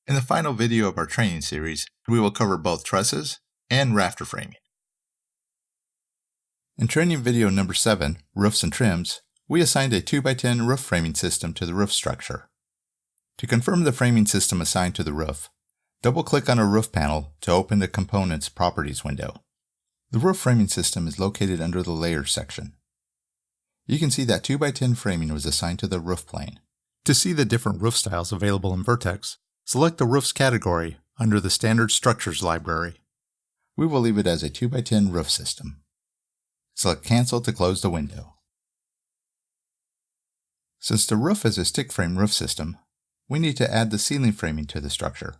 In the final video of our training series, we will cover both trusses and rafter framing. In training video number 7, Roofs and Trims, we assigned a 2x10 roof framing system to the roof structure. To confirm the framing system assigned to the roof, double-click on a roof panel to open the Components Properties window. The roof framing system is located under the Layers section. You can see that 2x10 framing was assigned to the roof plane. To see the different roof styles available in Vertex, select the Roofs category under the Standard Structures library. We will leave it as a 2x10 roof system. Select Cancel to close the window. Since the roof is a stick frame roof system, we need to add the ceiling framing to the structure.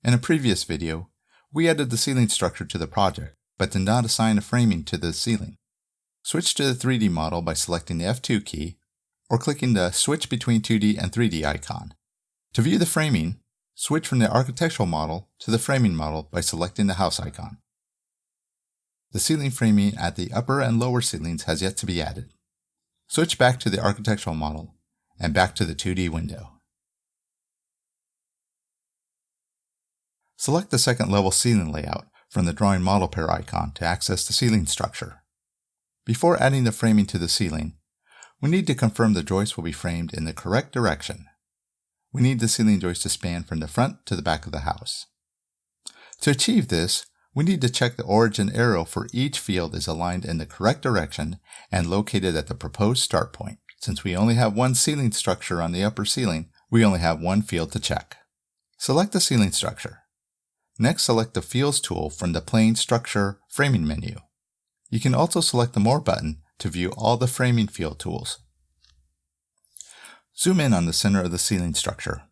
In a previous video, we added the ceiling structure to the project, but did not assign a framing to the ceiling. Switch to the 3D model by selecting the F2 key, or clicking the Switch between 2D and 3D icon. To view the framing, switch from the architectural model to the framing model by selecting the house icon. The ceiling framing at the upper and lower ceilings has yet to be added. Switch back to the architectural model and back to the 2D window. Select the second level ceiling layout from the drawing model pair icon to access the ceiling structure. Before adding the framing to the ceiling, we need to confirm the joist will be framed in the correct direction. We need the ceiling joist to span from the front to the back of the house. To achieve this, we need to check the origin arrow for each field is aligned in the correct direction and located at the proposed start point. Since we only have one ceiling structure on the upper ceiling, we only have one field to check. Select the ceiling structure. Next, select the Fields tool from the Plane Structure Framing menu. You can also select the More button to view all the framing field tools. Zoom in on the center of the ceiling structure.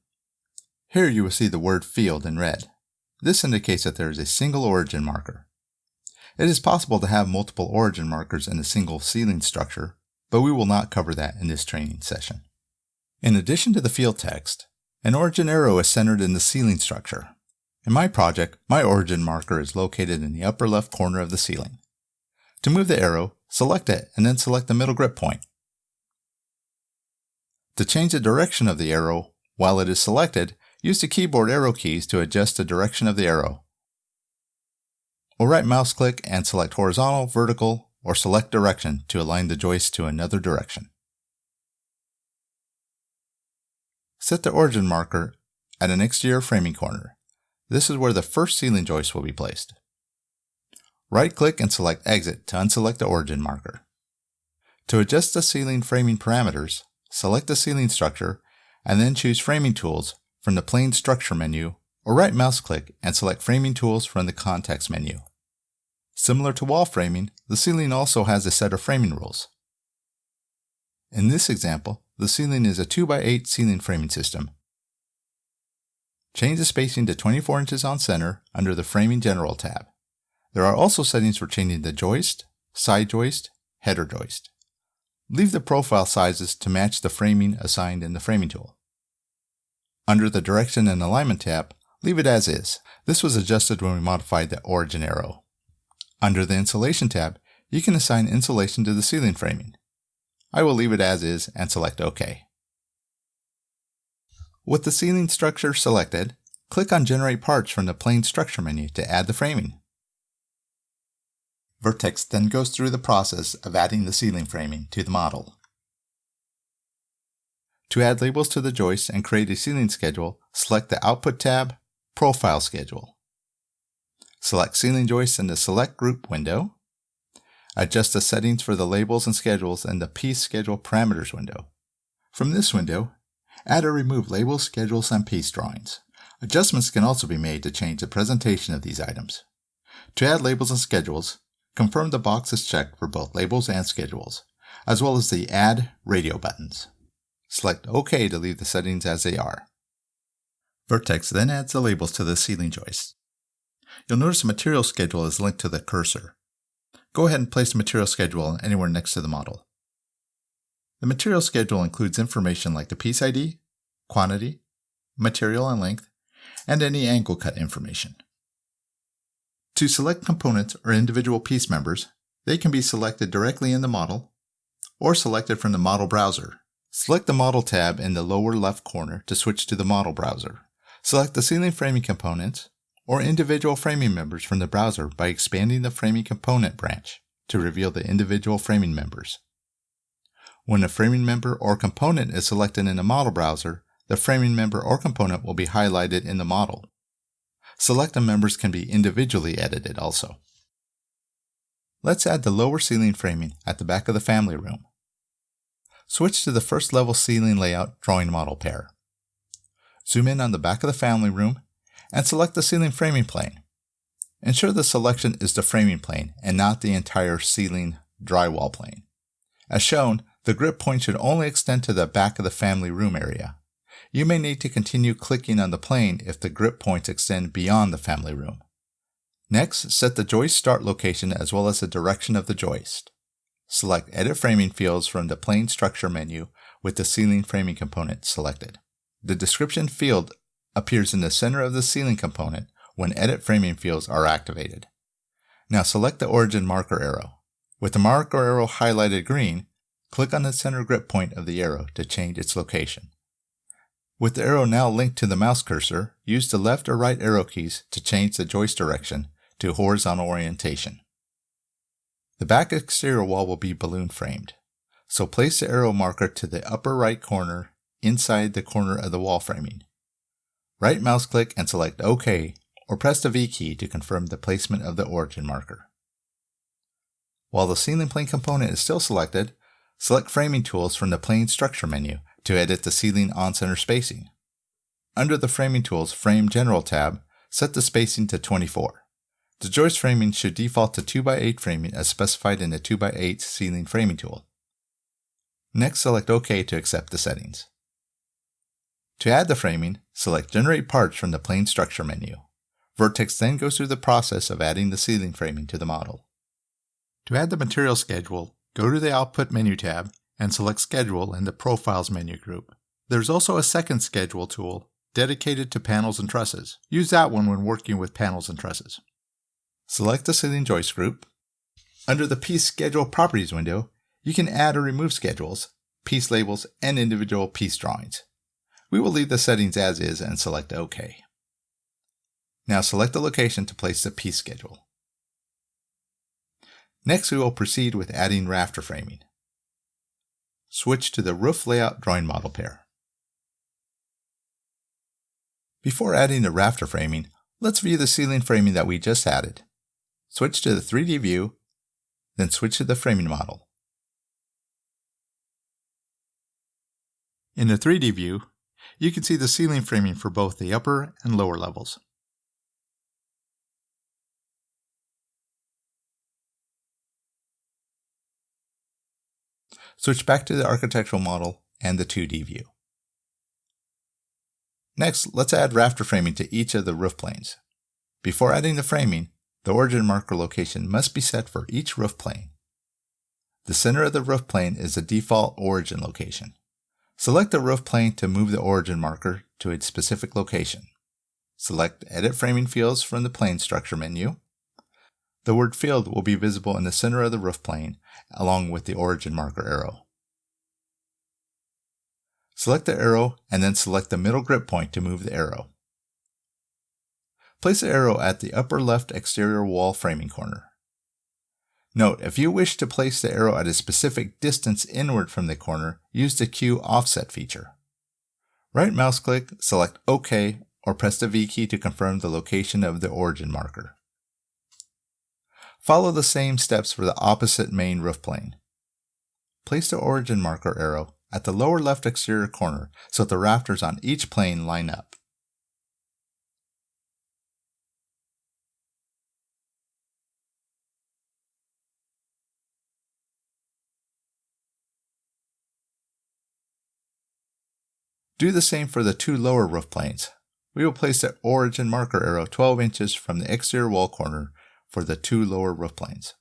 Here you will see the word Field in red. This indicates that there is a single origin marker. It is possible to have multiple origin markers in a single ceiling structure, but we will not cover that in this training session. In addition to the field text, an origin arrow is centered in the ceiling structure. In my project, my origin marker is located in the upper left corner of the ceiling. To move the arrow, select it and then select the middle grip point. To change the direction of the arrow while it is selected, use the keyboard arrow keys to adjust the direction of the arrow. Or right mouse click and select horizontal, vertical, or select direction to align the joist to another direction. Set the origin marker at an exterior framing corner. This is where the first ceiling joist will be placed. Right-click and select Exit to unselect the origin marker. To adjust the ceiling framing parameters, select the ceiling structure and then choose Framing Tools from the Plane Structure menu, or right mouse click and select Framing Tools from the Context menu. Similar to wall framing, the ceiling also has a set of framing rules. In this example, the ceiling is a 2x8 ceiling framing system. Change the spacing to 24 inches on center under the Framing General tab. There are also settings for changing the joist, side joist, header joist. Leave the profile sizes to match the framing assigned in the Framing tool. Under the Direction and Alignment tab, leave it as is. This was adjusted when we modified the origin arrow. Under the Insulation tab, you can assign insulation to the ceiling framing. I will leave it as is and select OK. With the ceiling structure selected, click on Generate Parts from the Plane Structure menu to add the framing. Vertex then goes through the process of adding the ceiling framing to the model. To add labels to the joist and create a ceiling schedule, select the Output tab, Profile Schedule. Select Ceiling Joists in the Select Group window. Adjust the settings for the labels and schedules in the Piece Schedule Parameters window. From this window, add or remove labels, schedules, and piece drawings. Adjustments can also be made to change the presentation of these items. To add labels and schedules, confirm the box is checked for both labels and schedules, as well as the Add Radio buttons. Select OK to leave the settings as they are. Vertex then adds the labels to the ceiling joist. You'll notice the material schedule is linked to the cursor. Go ahead and place the material schedule anywhere next to the model. The material schedule includes information like the piece ID, quantity, material and length, and any angle cut information. To select components or individual piece members, they can be selected directly in the model or selected from the model browser. Select the Model tab in the lower left corner to switch to the model browser. Select the ceiling framing components or individual framing members from the browser by expanding the framing component branch to reveal the individual framing members. When a framing member or component is selected in the model browser, the framing member or component will be highlighted in the model. Selected members can be individually edited also. Let's add the lower ceiling framing at the back of the family room. Switch to the first level ceiling layout drawing model pair. Zoom in on the back of the family room and select the ceiling framing plane. Ensure the selection is the framing plane and not the entire ceiling drywall plane. As shown, the grip point should only extend to the back of the family room area. You may need to continue clicking on the plane if the grip points extend beyond the family room. Next, set the joist start location as well as the direction of the joist. Select Edit Framing Fields from the Plane Structure menu with the ceiling framing component selected. The description field appears in the center of the ceiling component when Edit Framing Fields are activated. Now select the origin marker arrow. With the marker arrow highlighted green, click on the center grip point of the arrow to change its location. With the arrow now linked to the mouse cursor, use the left or right arrow keys to change the joist direction to horizontal orientation. The back exterior wall will be balloon framed, so place the arrow marker to the upper right corner inside the corner of the wall framing. Right mouse click and select OK, or press the V key to confirm the placement of the origin marker. While the ceiling plane component is still selected, select Framing Tools from the Plane Structure menu to edit the ceiling on-center spacing. Under the Framing Tools Frame General tab, set the spacing to 24. The joist framing should default to 2x8 framing as specified in the 2x8 ceiling framing tool. Next, select OK to accept the settings. To add the framing, select Generate Parts from the Plane Structure menu. Vertex then goes through the process of adding the ceiling framing to the model. To add the material schedule, go to the Output menu tab and select Schedule in the Profiles menu group. There's also a second schedule tool dedicated to panels and trusses. Use that one when working with panels and trusses. Select the ceiling joist group. Under the Piece Schedule Properties window, you can add or remove schedules, piece labels, and individual piece drawings. We will leave the settings as is and select OK. Now select the location to place the piece schedule. Next, we will proceed with adding rafter framing. Switch to the Roof Layout drawing model pair. Before adding the rafter framing, let's view the ceiling framing that we just added. Switch to the 3D view, then switch to the framing model. In the 3D view, you can see the ceiling framing for both the upper and lower levels. Switch back to the architectural model and the 2D view. Next, let's add rafter framing to each of the roof planes. Before adding the framing, the origin marker location must be set for each roof plane. The center of the roof plane is the default origin location. Select the roof plane to move the origin marker to its specific location. Select Edit Framing Fields from the Plane Structure menu. The word field will be visible in the center of the roof plane, along with the origin marker arrow. Select the arrow and then select the middle grip point to move the arrow. Place the arrow at the upper left exterior wall framing corner. Note, if you wish to place the arrow at a specific distance inward from the corner, use the Q offset feature. Right mouse click, select OK, or press the V key to confirm the location of the origin marker. Follow the same steps for the opposite main roof plane. Place the origin marker arrow at the lower left exterior corner so that the rafters on each plane line up. Do the same for the two lower roof planes. We will place the origin marker arrow 12 inches from the exterior wall corner for the two lower roof planes.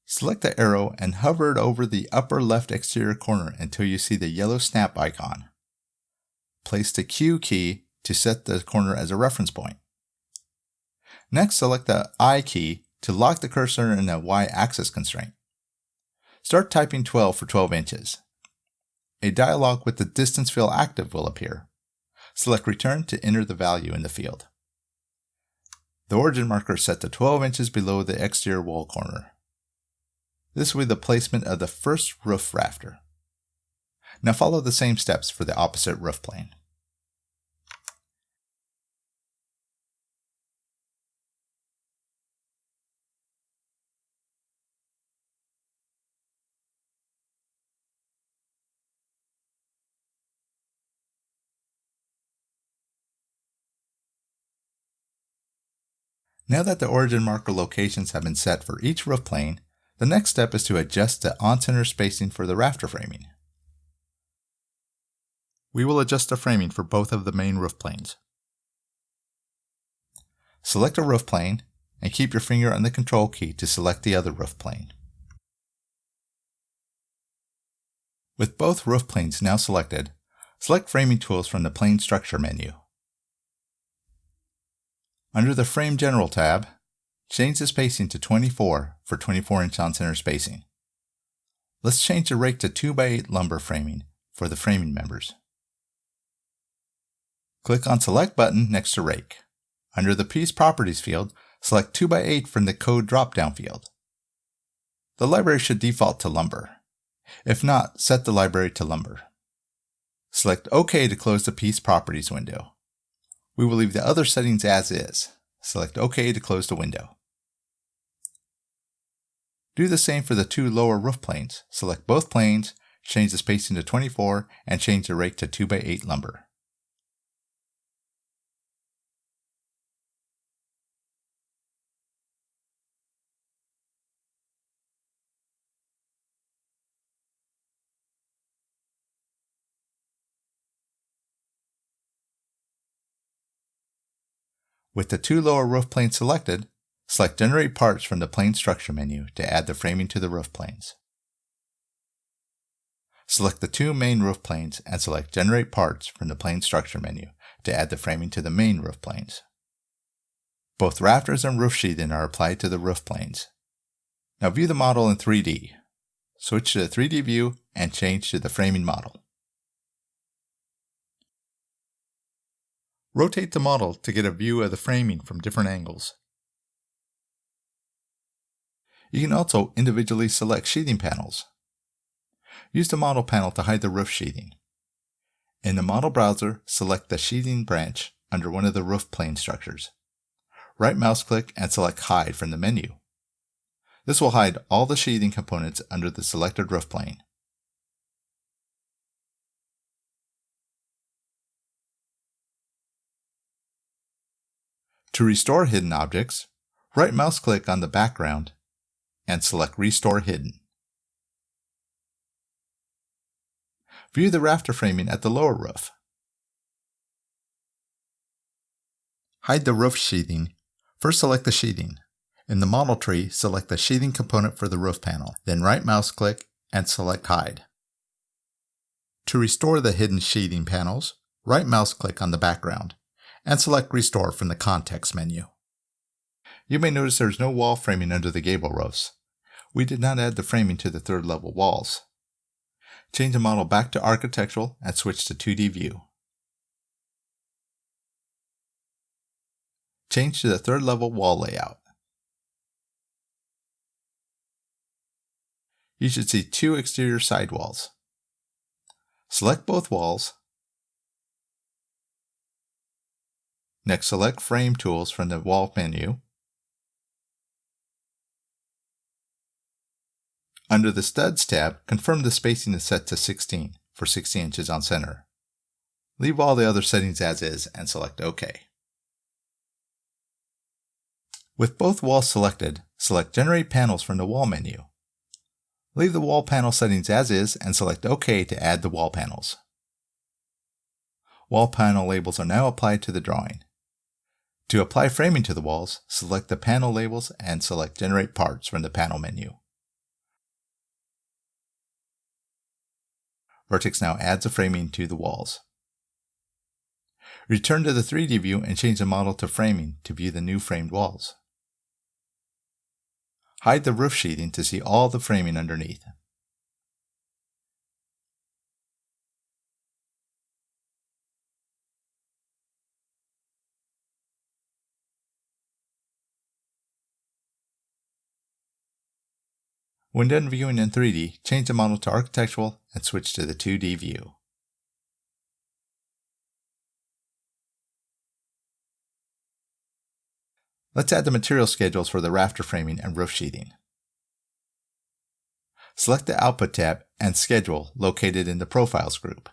Select the arrow and hover it over the upper left exterior corner until you see the yellow snap icon. Place the Q key to set the corner as a reference point. Next, select the I key to lock the cursor in a Y-axis constraint. Start typing 12 for 12 inches. a dialog with the distance field active will appear. Select Return to enter the value in the field. The origin marker is set to 12 inches below the exterior wall corner. This will be the placement of the first roof rafter. Now follow the same steps for the opposite roof plane. Now that the origin marker locations have been set for each roof plane, the next step is to adjust the on-center spacing for the rafter framing. We will adjust the framing for both of the main roof planes. Select a roof plane and keep your finger on the control key to select the other roof plane. With both roof planes now selected, select Framing Tools from the Plane Structure menu. Under the Frame General tab, change the spacing to 24 for 24-inch on-center spacing. Let's change the rake to 2x8 lumber framing for the framing members. Click on Select button next to Rake. Under the Piece Properties field, select 2x8 from the Code drop-down field. The library should default to lumber. If not, set the library to lumber. Select OK to close the Piece Properties window. We will leave the other settings as is. Select OK to close the window. Do the same for the two lower roof planes. Select both planes, change the spacing to 24, and change the rake to 2x8 lumber. With the two lower roof planes selected, select Generate Parts from the Plane Structure menu to add the framing to the roof planes. Select the two main roof planes and select Generate Parts from the Plane Structure menu to add the framing to the main roof planes. Both rafters and roof sheathing are applied to the roof planes. Now view the model in 3D. Switch to the 3D view and change to the framing model. Rotate the model to get a view of the framing from different angles. You can also individually select sheathing panels. Use the model panel to hide the roof sheathing. In the model browser, select the sheathing branch under one of the roof plane structures. Right mouse click and select Hide from the menu. This will hide all the sheathing components under the selected roof plane. To restore hidden objects, right mouse click on the background and select Restore Hidden. View the rafter framing at the lower roof. Hide the roof sheathing. First select the sheathing. In the model tree, select the sheathing component for the roof panel, then right mouse click and select Hide. To restore the hidden sheathing panels, right mouse click on the background and select Restore from the Context menu. You may notice there is no wall framing under the gable roofs. We did not add the framing to the third level walls. Change the model back to Architectural and switch to 2D view. Change to the third level wall layout. You should see two exterior side walls. Select both walls. Next, select Frame Tools from the Wall menu. Under the Studs tab, confirm the spacing is set to 16 for 60 inches on center. Leave all the other settings as is and select OK. With both walls selected, select Generate Panels from the Wall menu. Leave the wall panel settings as is and select OK to add the wall panels. Wall panel labels are now applied to the drawing. To apply framing to the walls, select the panel labels and select Generate Parts from the panel menu. Vertex now adds a framing to the walls. Return to the 3D view and change the model to framing to view the new framed walls. Hide the roof sheathing to see all the framing underneath. When done viewing in 3D, change the model to architectural and switch to the 2D view. Let's add the material schedules for the rafter framing and roof sheathing. Select the Output tab and Schedule located in the Profiles group.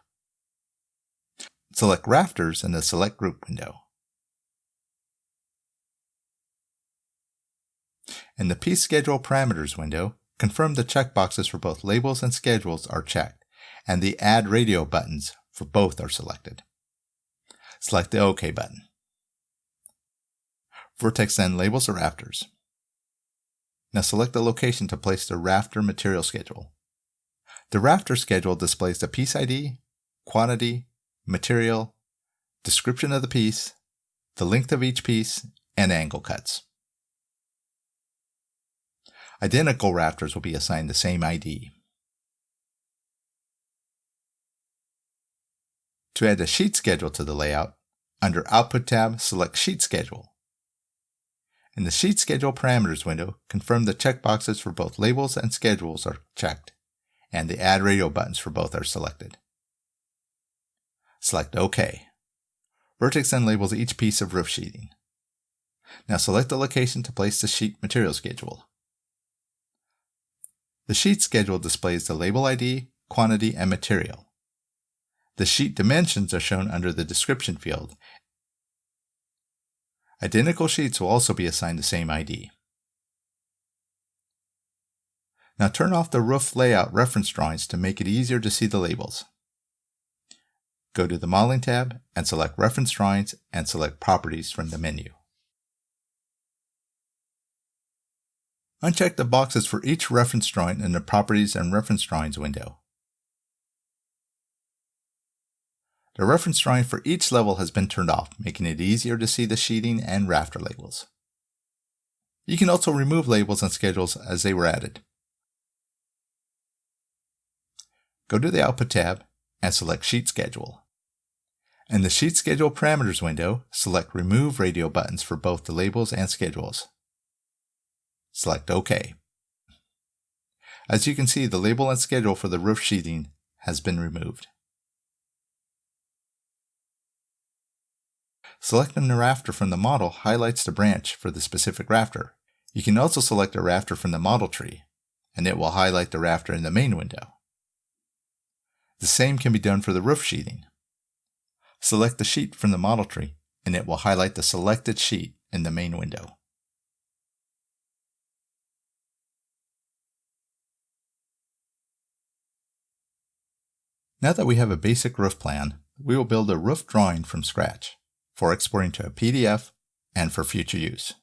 Select Rafters in the Select Group window. In the Piece Schedule Parameters window, confirm the checkboxes for both labels and schedules are checked, and the Add Radio buttons for both are selected. Select the OK button. Vertex then labels the rafters. Now select the location to place the rafter material schedule. The rafter schedule displays the piece ID, quantity, material, description of the piece, the length of each piece, and angle cuts. Identical rafters will be assigned the same ID. To add a sheet schedule to the layout, under Output tab, select Sheet Schedule. In the Sheet Schedule Parameters window, confirm the checkboxes for both labels and schedules are checked, and the Add Radio buttons for both are selected. Select OK. Vertex then labels each piece of roof sheeting. Now select the location to place the sheet material schedule. The sheet schedule displays the label ID, quantity, and material. The sheet dimensions are shown under the description field. Identical sheets will also be assigned the same ID. Now turn off the roof layout reference drawings to make it easier to see the labels. Go to the Modeling tab and select Reference Drawings and select Properties from the menu. Uncheck the boxes for each reference drawing in the Properties and Reference Drawings window. The reference drawing for each level has been turned off, making it easier to see the sheeting and rafter labels. You can also remove labels and schedules as they were added. Go to the Output tab and select Sheet Schedule. In the Sheet Schedule Parameters window, select Remove Radio buttons for both the labels and schedules. Select OK. As you can see, the label and schedule for the roof sheathing has been removed. Selecting the rafter from the model highlights the branch for the specific rafter. You can also select a rafter from the model tree, and it will highlight the rafter in the main window. The same can be done for the roof sheathing. Select the sheet from the model tree, and it will highlight the selected sheet in the main window. Now that we have a basic roof plan, we will build a roof drawing from scratch for exporting to a PDF and for future use.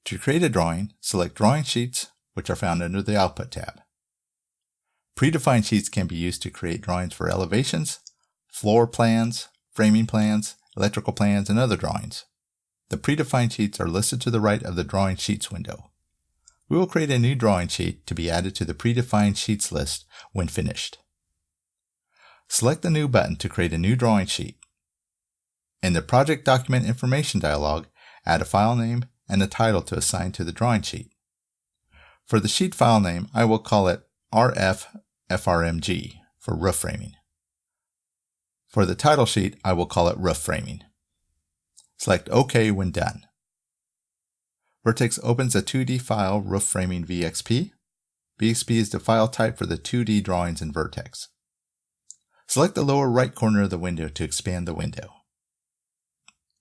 To create a drawing, select Drawing Sheets, which are found under the Output tab. Predefined sheets can be used to create drawings for elevations, floor plans, framing plans, electrical plans, and other drawings. The predefined sheets are listed to the right of the Drawing Sheets window. We will create a new drawing sheet to be added to the predefined sheets list when finished. Select the New button to create a new drawing sheet. In the Project Document Information dialog, add a file name and a title to assign to the drawing sheet. For the sheet file name, I will call it RFFRMG for roof framing. For the title sheet, I will call it Roof Framing. Select OK when done. Vertex opens a 2D file Roof Framing VXP. VXP is the file type for the 2D drawings in Vertex. Select the lower right corner of the window to expand the window.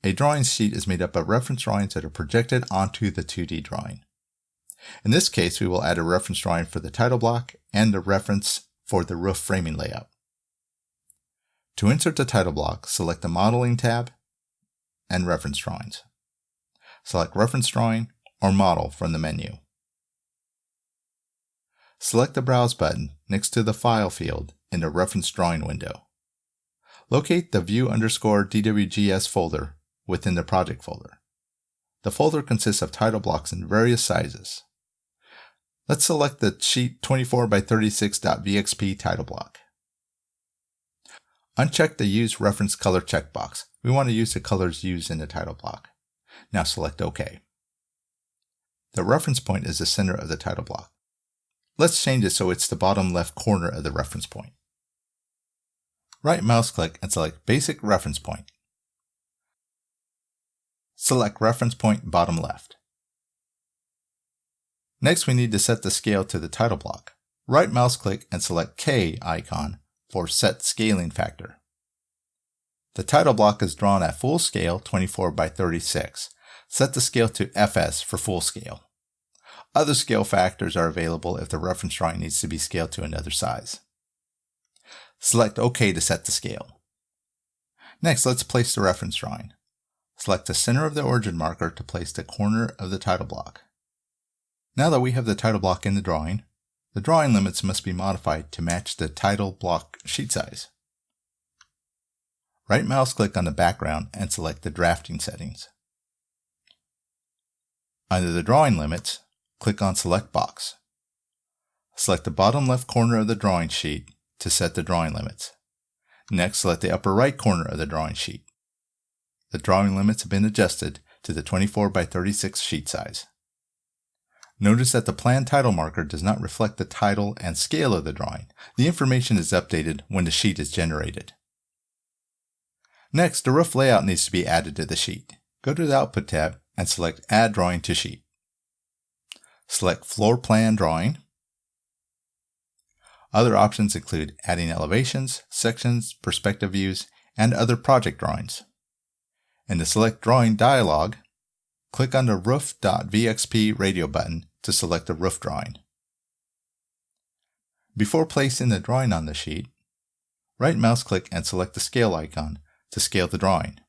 A drawing sheet is made up of reference drawings that are projected onto the 2D drawing. In this case, we will add a reference drawing for the title block and a reference for the roof framing layout. To insert the title block, select the Modeling tab and Reference Drawings. Select Reference Drawing or Model from the menu. Select the Browse button next to the File field in the Reference Drawing window. Locate the View_DWGS folder within the project folder. The folder consists of title blocks in various sizes. Let's select the sheet 24x36.vxp title block. Uncheck the Use Reference Color checkbox. We want to use the colors used in the title block. Now select OK. The reference point is the center of the title block. Let's change it so it's the bottom left corner of the reference point. Right mouse click and select Basic Reference Point. Select Reference Point bottom left. Next, we need to set the scale to the title block. Right mouse click and select K icon for Set Scaling Factor. The title block is drawn at full scale 24 by 36. Set the scale to FS for full scale. Other scale factors are available if the reference drawing needs to be scaled to another size. Select OK to set the scale. Next, let's place the reference drawing. Select the center of the origin marker to place the corner of the title block. Now that we have the title block in the drawing limits must be modified to match the title block sheet size. Right mouse click on the background and select the drafting settings. Under the drawing limits, click on Select Box. Select the bottom left corner of the drawing sheet to set the drawing limits. Next, select the upper right corner of the drawing sheet. The drawing limits have been adjusted to the 24 by 36 sheet size. Notice that the plan title marker does not reflect the title and scale of the drawing. The information is updated when the sheet is generated. Next, the roof layout needs to be added to the sheet. Go to the Output tab and select Add Drawing to Sheet. Select Floor Plan Drawing. Other options include adding elevations, sections, perspective views, and other project drawings. In the Select Drawing dialog, click on the Roof.vxp radio button to select the roof drawing. Before placing the drawing on the sheet, right mouse click and select the scale icon to scale the drawing.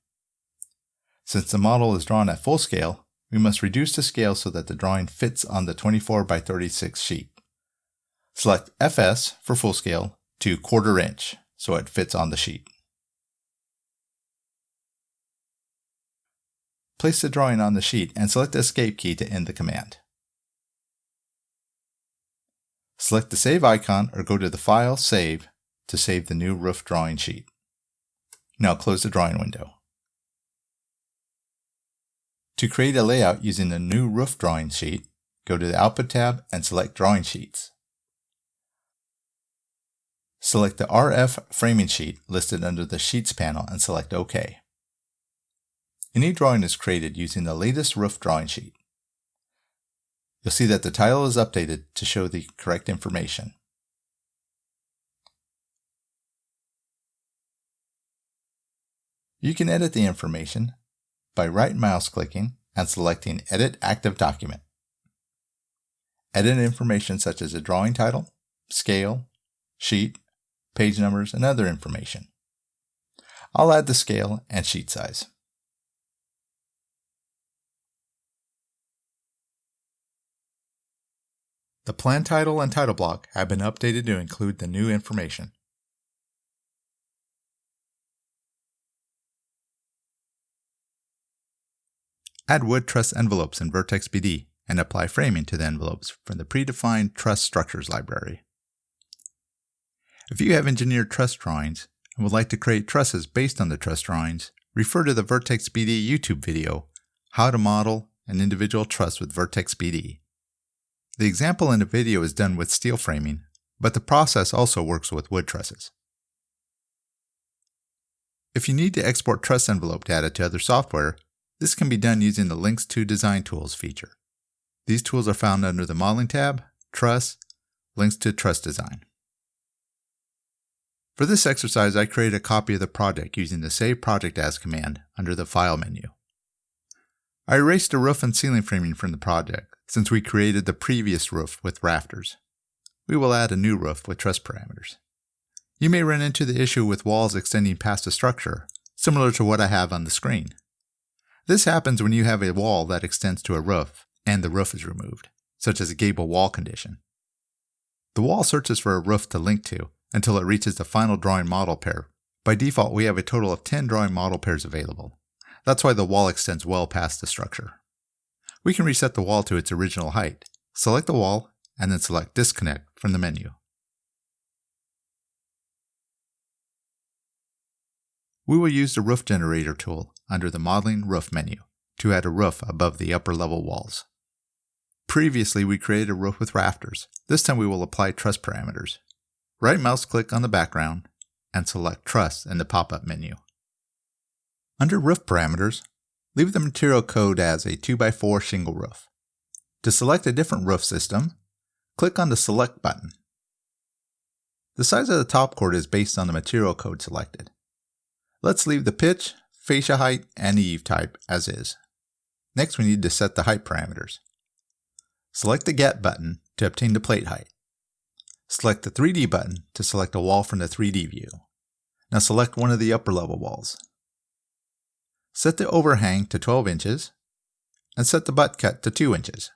Since the model is drawn at full scale, we must reduce the scale so that the drawing fits on the 24 by 36 sheet. Select FS for full scale to 1/4 inch so it fits on the sheet. Place the drawing on the sheet and select the Escape key to end the command. Select the Save icon or go to the File, Save to save the new roof drawing sheet. Now close the drawing window. To create a layout using the new roof drawing sheet, go to the Output tab and select Drawing Sheets. Select the RF framing sheet listed under the Sheets panel and select OK. A new drawing is created using the latest roof drawing sheet. You'll see that the title is updated to show the correct information. You can edit the information by right mouse clicking and selecting Edit Active Document. Edit information such as a drawing title, scale, sheet, page numbers, and other information. I'll add the scale and sheet size. The plan title and title block have been updated to include the new information. Add wood truss envelopes in Vertex BD and apply framing to the envelopes from the predefined truss structures library. If you have engineered truss drawings and would like to create trusses based on the truss drawings, refer to the Vertex BD YouTube video, How to Model an Individual Truss with Vertex BD. The example in the video is done with steel framing, but the process also works with wood trusses. If you need to export truss envelope data to other software, this can be done using the Links to Design Tools feature. These tools are found under the Modeling tab, Truss, Links to Truss Design. For this exercise, I created a copy of the project using the Save Project As command under the File menu. I erased the roof and ceiling framing from the project since we created the previous roof with rafters. We will add a new roof with truss parameters. You may run into the issue with walls extending past a structure, similar to what I have on the screen. This happens when you have a wall that extends to a roof and the roof is removed, such as a gable wall condition. The wall searches for a roof to link to until it reaches the final drawing model pair. By default, we have a total of 10 drawing model pairs available. That's why the wall extends well past the structure. We can reset the wall to its original height. Select the wall and then select Disconnect from the menu. We will use the Roof Generator tool under the Modeling Roof menu to add a roof above the upper level walls. Previously, we created a roof with rafters. This time we will apply truss parameters. Right mouse click on the background and select Truss in the pop-up menu. Under Roof Parameters, leave the material code as a 2x4 shingle roof. To select a different roof system, click on the Select button. The size of the top chord is based on the material code selected. Let's leave the pitch, fascia height, and eave type as is. Next, we need to set the height parameters. Select the Get button to obtain the plate height. Select the 3D button to select a wall from the 3D view. Now select one of the upper level walls. Set the overhang to 12 inches and set the butt cut to 2 inches.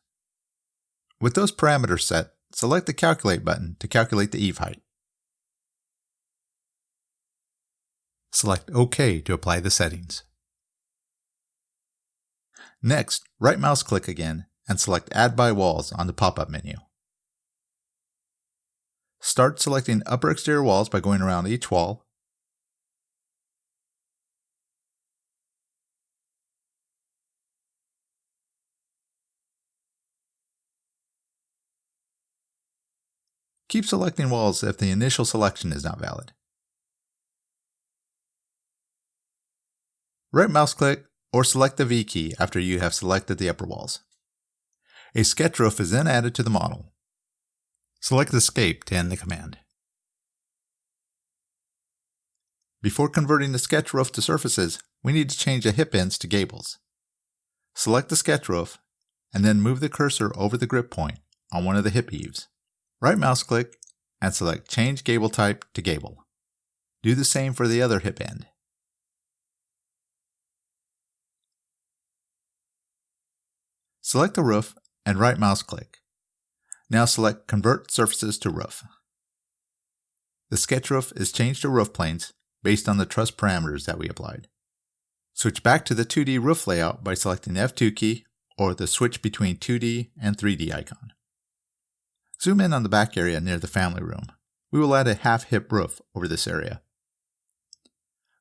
With those parameters set, select the Calculate button to calculate the eave height. Select OK to apply the settings. Next, right mouse click again and select Add by Walls on the pop-up menu. Start selecting upper exterior walls by going around each wall. Keep selecting walls if the initial selection is not valid. Right mouse click or select the V key after you have selected the upper walls. A sketch roof is then added to the model. Select Escape to end the command. Before converting the sketch roof to surfaces, we need to change the hip ends to gables. Select the sketch roof and then move the cursor over the grip point on one of the hip eaves. Right mouse click and select Change Gable Type to Gable. Do the same for the other hip end. Select the roof and right mouse click. Now select Convert Surfaces to Roof. The sketch roof is changed to roof planes based on the truss parameters that we applied. Switch back to the 2D roof layout by selecting the F2 key or the switch between 2D and 3D icon. Zoom in on the back area near the family room. We will add a half hip roof over this area.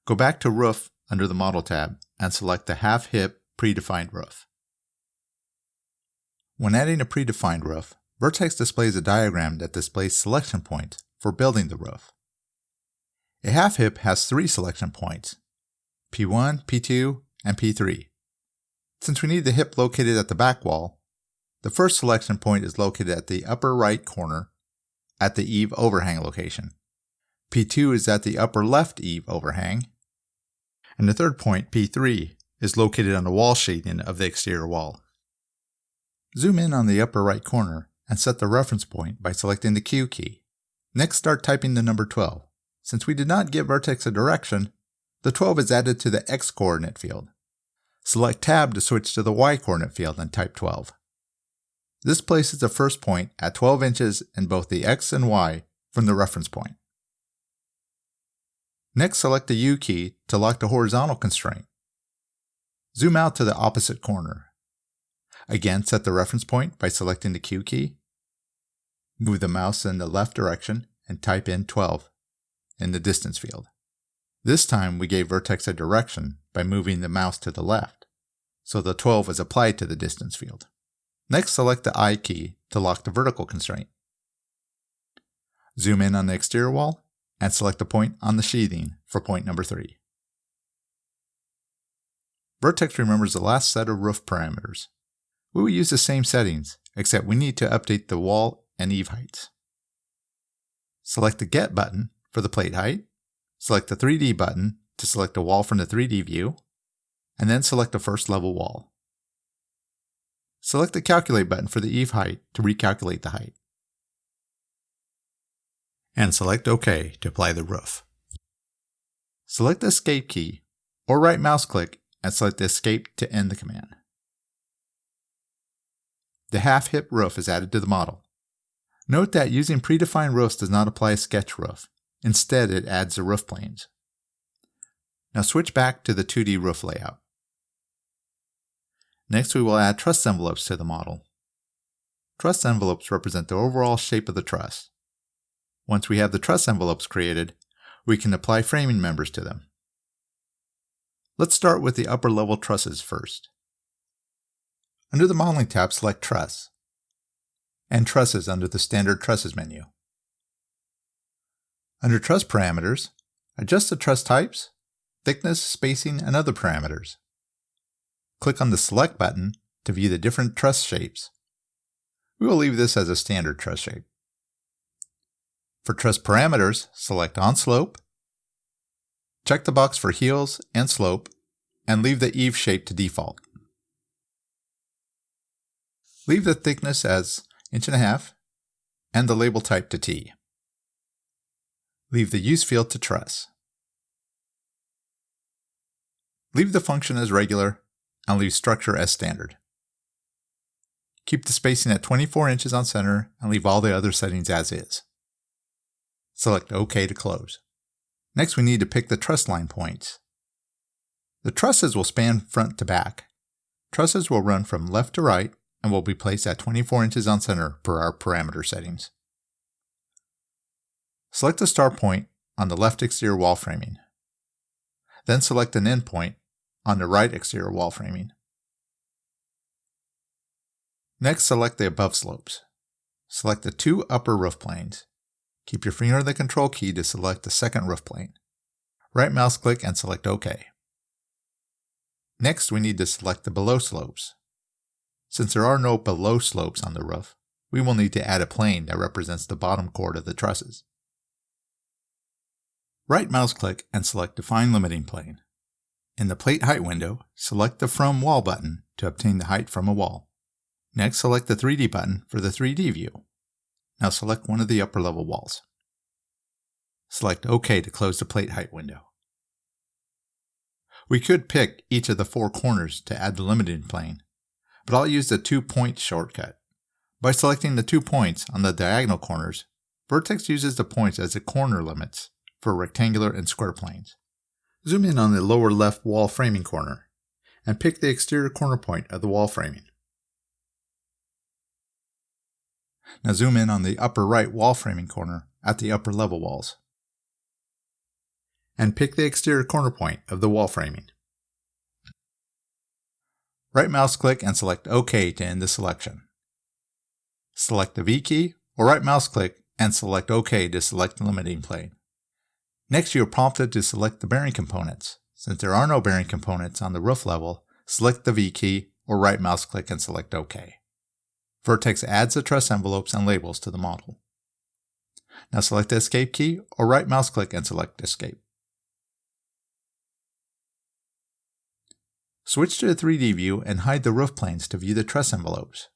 Go back to Roof under the Model tab and select the half hip predefined roof. When adding a predefined roof, Vertex displays a diagram that displays selection points for building the roof. A half hip has 3 selection points, P1, P2, and P3. Since we need the hip located at the back wall, the first selection point is located at the upper right corner at the eave overhang location. P2 is at the upper left eave overhang, and the third point, P3, is located on the wall sheeting of the exterior wall. Zoom in on the upper right corner and set the reference point by selecting the Q key. Next, start typing the number 12. Since we did not give Vertex a direction, the 12 is added to the X coordinate field. Select Tab to switch to the Y coordinate field and type 12. This places the first point at 12 inches in both the X and Y from the reference point. Next, select the U key to lock the horizontal constraint. Zoom out to the opposite corner. Again, set the reference point by selecting the Q key. Move the mouse in the left direction and type in 12 in the distance field. This time we gave Vertex a direction by moving the mouse to the left, so the 12 is applied to the distance field. Next, select the I key to lock the vertical constraint. Zoom in on the exterior wall and select the point on the sheathing for point number 3. Vertex remembers the last set of roof parameters. We will use the same settings, except we need to update the wall and eave heights. Select the Get button for the plate height, select the 3D button to select a wall from the 3D view, and then select the first level wall. Select the Calculate button for the eave height to recalculate the height. And select OK to apply the roof. Select the Escape key, or right mouse click and select the Escape to end the command. The half hip roof is added to the model. Note that using predefined roofs does not apply a sketch roof. Instead, it adds the roof planes. Now switch back to the 2D roof layout. Next, we will add truss envelopes to the model. Truss envelopes represent the overall shape of the truss. Once we have the truss envelopes created, we can apply framing members to them. Let's start with the upper level trusses first. Under the Modeling tab, select Truss. and trusses under the Standard Trusses menu. Under Truss Parameters, adjust the truss types, thickness, spacing, and other parameters. Click on the Select button to view the different truss shapes. We will leave this as a standard truss shape. For truss parameters, select On Slope, check the box for heels and slope, and leave the eave shape to default. Leave the thickness as 1.5 inches and the label type to T. Leave the use field to truss. Leave the function as regular and leave structure as standard. Keep the spacing at 24 inches on center and leave all the other settings as is. Select OK to close. Next, we need to pick the truss line points. The trusses will span front to back. Trusses will run from left to right and will be placed at 24 inches on center per our parameter settings. Select the start point on the left exterior wall framing. Then select an end point on the right exterior wall framing. Next, select the above slopes. Select the 2 upper roof planes. Keep your finger on the control key to select the second roof plane. Right mouse click and select OK. Next, we need to select the below slopes. Since there are no below slopes on the roof, we will need to add a plane that represents the bottom chord of the trusses. Right mouse click and select Define Limiting Plane. In the Plate Height window, select the From Wall button to obtain the height from a wall. Next, select the 3D button for the 3D view. Now select one of the upper level walls. Select OK to close the Plate Height window. We could pick each of the 4 corners to add the limiting plane, but I'll use the 2-point shortcut. By selecting the 2 points on the diagonal corners, Vertex uses the points as the corner limits for rectangular and square planes. Zoom in on the lower left wall framing corner and pick the exterior corner point of the wall framing. Now zoom in on the upper right wall framing corner at the upper level walls and pick the exterior corner point of the wall framing. Right mouse click and select OK to end the selection. Select the V key or right mouse click and select OK to select the limiting plane. Next, you are prompted to select the bearing components. Since there are no bearing components on the roof level, select the V key or right mouse click and select OK. Vertex adds the truss envelopes and labels to the model. Now select the Escape key or right mouse click and select Escape. Switch to the 3D view and hide the roof planes to view the truss envelopes.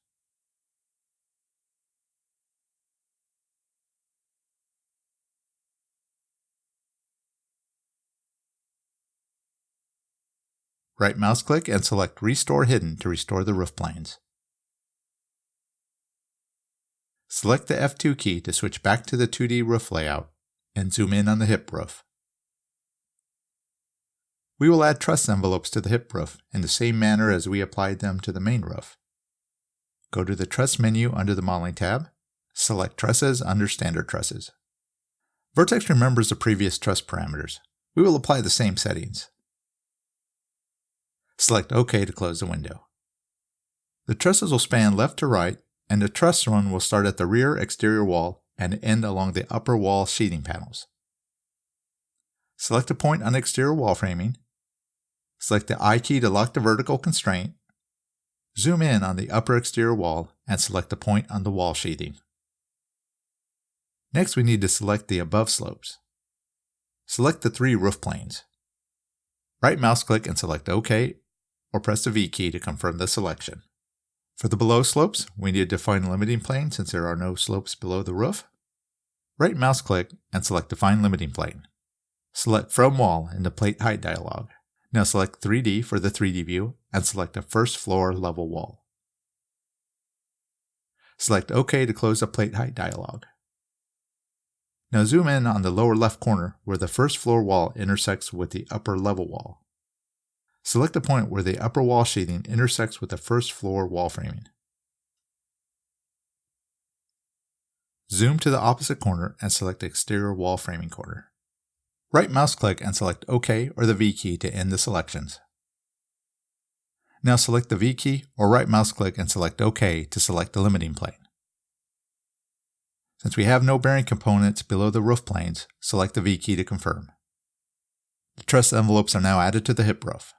Right mouse click and select Restore Hidden to restore the roof planes. Select the F2 key to switch back to the 2D roof layout and zoom in on the hip roof. We will add truss envelopes to the hip roof in the same manner as we applied them to the main roof. Go to the Truss menu under the Modeling tab, select Trusses under Standard Trusses. Vertex remembers the previous truss parameters. We will apply the same settings. Select OK to close the window. The trusses will span left to right, and the truss run will start at the rear exterior wall and end along the upper wall sheeting panels. Select a point on the exterior wall framing. Select the I key to lock the vertical constraint. Zoom in on the upper exterior wall and select the point on the wall sheathing. Next, we need to select the above slopes. Select the 3 roof planes. Right mouse click and select OK, or press the V key to confirm the selection. For the below slopes, we need to define a limiting plane since there are no slopes below the roof. Right mouse click and select Define Limiting Plane. Select From Wall in the Plate Height dialog. Now select 3D for the 3D view and select a first floor level wall. Select OK to close the Plate Height dialog. Now zoom in on the lower left corner where the first floor wall intersects with the upper level wall. Select the point where the upper wall sheathing intersects with the first floor wall framing. Zoom to the opposite corner and select the exterior wall framing corner. Right mouse click and select OK or the V key to end the selections. Now select the V key or right mouse click and select OK to select the limiting plane. Since we have no bearing components below the roof planes, select the V key to confirm. The truss envelopes are now added to the hip roof.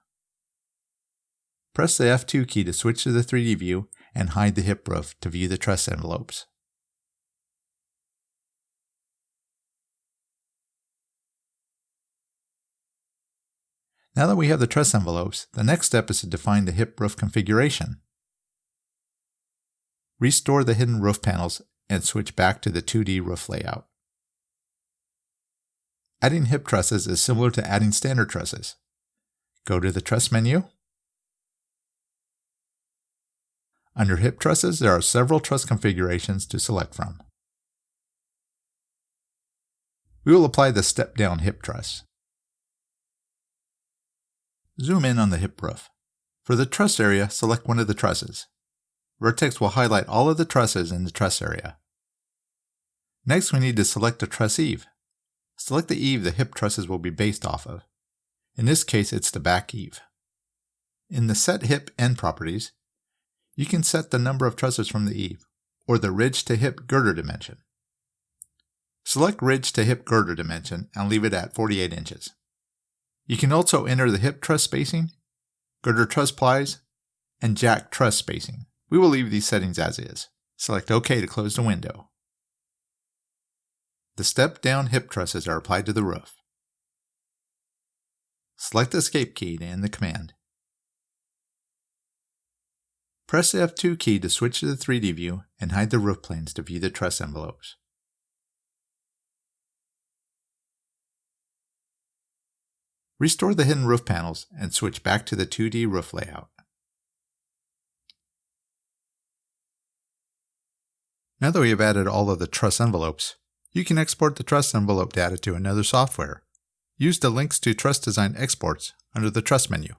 Press the F2 key to switch to the 3D view and hide the hip roof to view the truss envelopes. Now that we have the truss envelopes, the next step is to define the hip roof configuration. Restore the hidden roof panels and switch back to the 2D roof layout. Adding hip trusses is similar to adding standard trusses. Go to the Truss menu. Under hip trusses, there are several truss configurations to select from. We will apply the step-down hip truss. Zoom in on the hip roof. For the truss area, select one of the trusses. Vertex will highlight all of the trusses in the truss area. Next, we need to select the truss eave. Select the eave the hip trusses will be based off of. In this case, it's the back eave. In the Set Hip End properties, you can set the number of trusses from the eave, or the ridge to hip girder dimension. Select ridge to hip girder dimension and leave it at 48 inches. You can also enter the hip truss spacing, girder truss plies, and jack truss spacing. We will leave these settings as is. Select OK to close the window. The step-down hip trusses are applied to the roof. Select the Escape key to end the command. Press the F2 key to switch to the 3D view and hide the roof planes to view the truss envelopes. Restore the hidden roof panels and switch back to the 2D roof layout. Now that we have added all of the truss envelopes, you can export the truss envelope data to another software. Use the links to Truss Design exports under the Truss menu.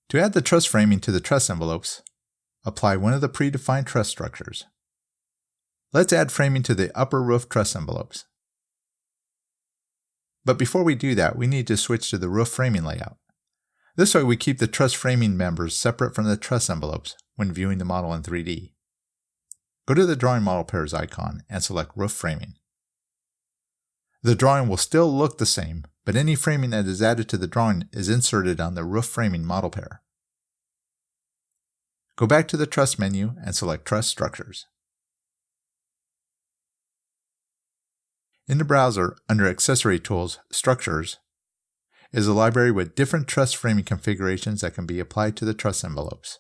To add the truss framing to the truss envelopes, apply one of the predefined truss structures. Let's add framing to the upper roof truss envelopes. But before we do that, we need to switch to the roof framing layout. This way we keep the truss framing members separate from the truss envelopes when viewing the model in 3D. Go to the Drawing Model Pairs icon and select Roof Framing. The drawing will still look the same, but any framing that is added to the drawing is inserted on the Roof Framing model pair. Go back to the Truss menu and select Truss Structures. In the browser, under Accessory Tools, Structures, is a library with different truss framing configurations that can be applied to the truss envelopes.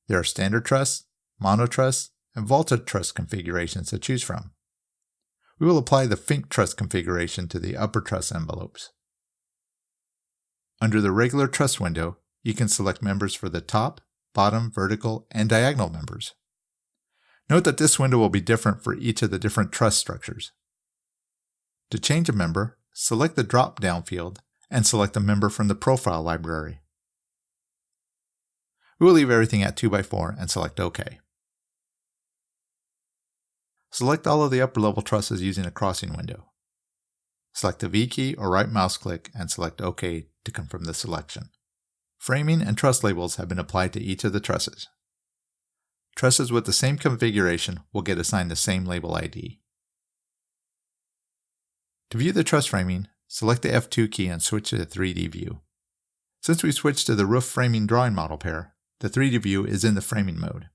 There are standard truss, mono truss, and vaulted truss configurations to choose from. We will apply the Fink truss configuration to the upper truss envelopes. Under the regular truss window, you can select members for the top, bottom, vertical, and diagonal members. Note that this window will be different for each of the different truss structures. To change a member, select the drop-down field and select a member from the profile library. We will leave everything at 2x4 and select OK. Select all of the upper level trusses using a crossing window. Select the V key or right mouse click and select OK to confirm the selection. Framing and truss labels have been applied to each of the trusses. Trusses with the same configuration will get assigned the same label ID. To view the truss framing, select the F2 key and switch to the 3D view. Since we switched to the roof framing drawing model pair, the 3D view is in the framing mode.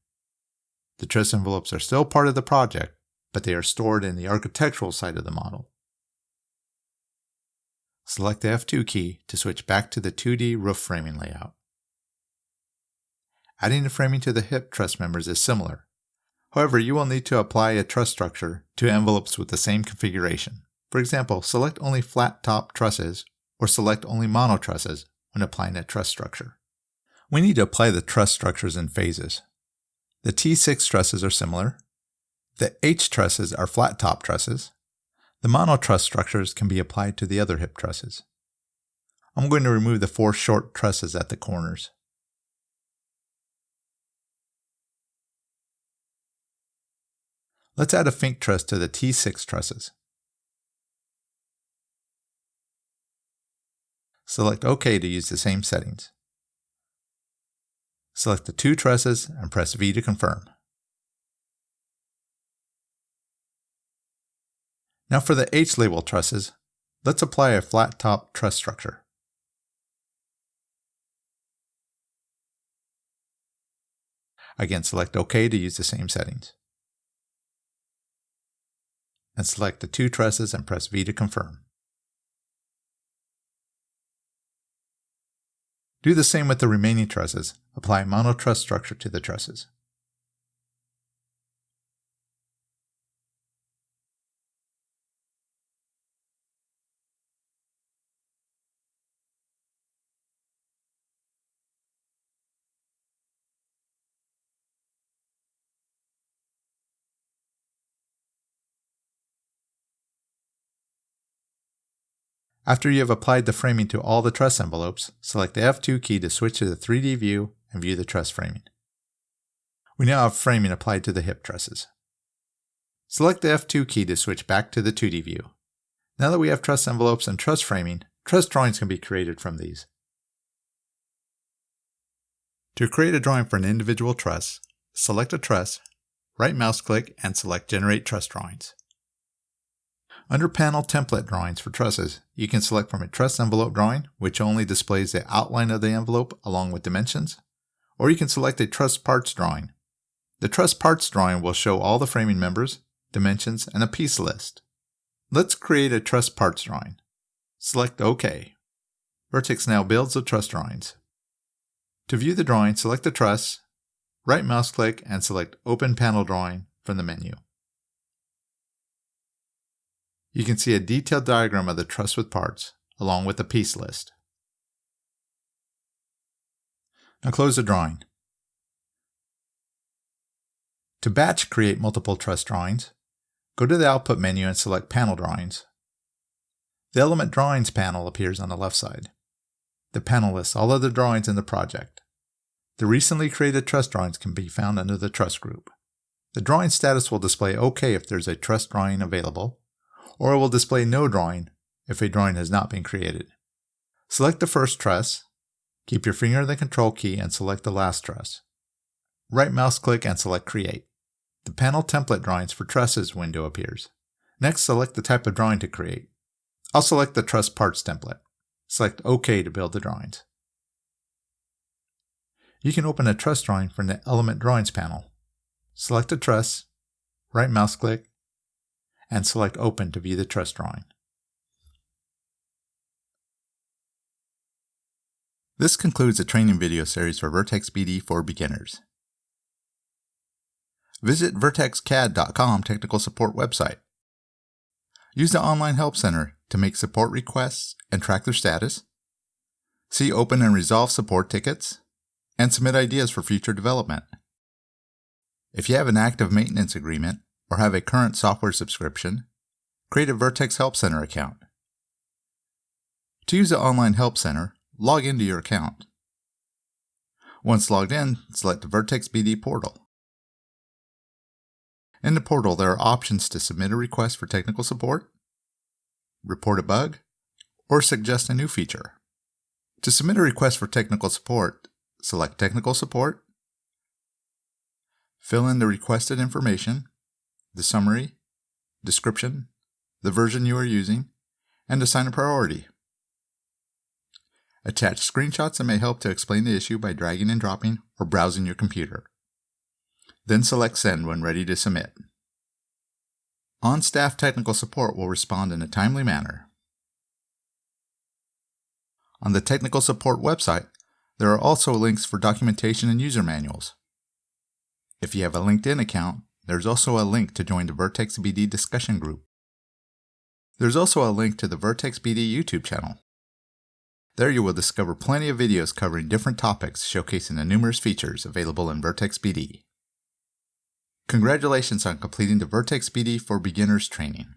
The truss envelopes are still part of the project, but they are stored in the architectural side of the model. Select the F2 key to switch back to the 2D roof framing layout. Adding the framing to the hip truss members is similar. However, you will need to apply a truss structure to envelopes with the same configuration. For example, select only flat top trusses or select only mono trusses when applying a truss structure. We need to apply the truss structures in phases. The T6 trusses are similar. The H trusses are flat top trusses. The mono truss structures can be applied to the other hip trusses. I'm going to remove the 4 short trusses at the corners. Let's add a Fink truss to the T6 trusses. Select OK to use the same settings. Select the 2 trusses and press V to confirm. Now for the H-label trusses, let's apply a flat top truss structure. Again, select OK to use the same settings. And select the 2 trusses and press V to confirm. Do the same with the remaining trusses. Apply mono truss structure to the trusses. After you have applied the framing to all the truss envelopes, select the F2 key to switch to the 3D view and view the truss framing. We now have framing applied to the hip trusses. Select the F2 key to switch back to the 2D view. Now that we have truss envelopes and truss framing, truss drawings can be created from these. To create a drawing for an individual truss, select a truss, right mouse click and select Generate Truss Drawings. Under Panel Template Drawings for trusses, you can select from a truss envelope drawing, which only displays the outline of the envelope along with dimensions, or you can select a truss parts drawing. The truss parts drawing will show all the framing members, dimensions, and a piece list. Let's create a truss parts drawing. Select OK. Vertex now builds the truss drawings. To view the drawing, select the truss, right mouse click, and select Open Panel Drawing from the menu. You can see a detailed diagram of the truss with parts, along with the piece list. Now close the drawing. To batch create multiple truss drawings, go to the Output menu and select Panel Drawings. The Element Drawings panel appears on the left side. The panel lists all other drawings in the project. The recently created truss drawings can be found under the Truss group. The drawing status will display OK if there's a truss drawing available, or it will display no drawing if a drawing has not been created. Select the first truss, keep your finger on the Control key and select the last truss. Right mouse click and select Create. The Panel Template Drawings for Trusses window appears. Next, select the type of drawing to create. I'll select the Truss Parts template. Select OK to build the drawings. You can open a truss drawing from the Element Drawings panel. Select a truss, right mouse click, and select Open to view the truss drawing. This concludes the training video series for Vertex BD for beginners. Visit vertexcad.com technical support website. Use the Online Help Center to make support requests and track their status. See open and resolve support tickets, and submit ideas for future development. If you have an active maintenance agreement or have a current software subscription, create a Vertex Help Center account. To use the Online Help Center, log into your account. Once logged in, select the Vertex BD portal. In the portal, there are options to submit a request for technical support, report a bug, or suggest a new feature. To submit a request for technical support, select Technical Support, fill in the requested information, the summary, description, the version you are using, and assign a priority. Attach screenshots that may help to explain the issue by dragging and dropping or browsing your computer. Then select Send when ready to submit. On-staff technical support will respond in a timely manner. On the technical support website, there are also links for documentation and user manuals. If you have a LinkedIn account, there's also a link to join the Vertex BD discussion group. There's also a link to the Vertex BD YouTube channel. There you will discover plenty of videos covering different topics showcasing the numerous features available in Vertex BD. Congratulations on completing the Vertex BD for Beginners training.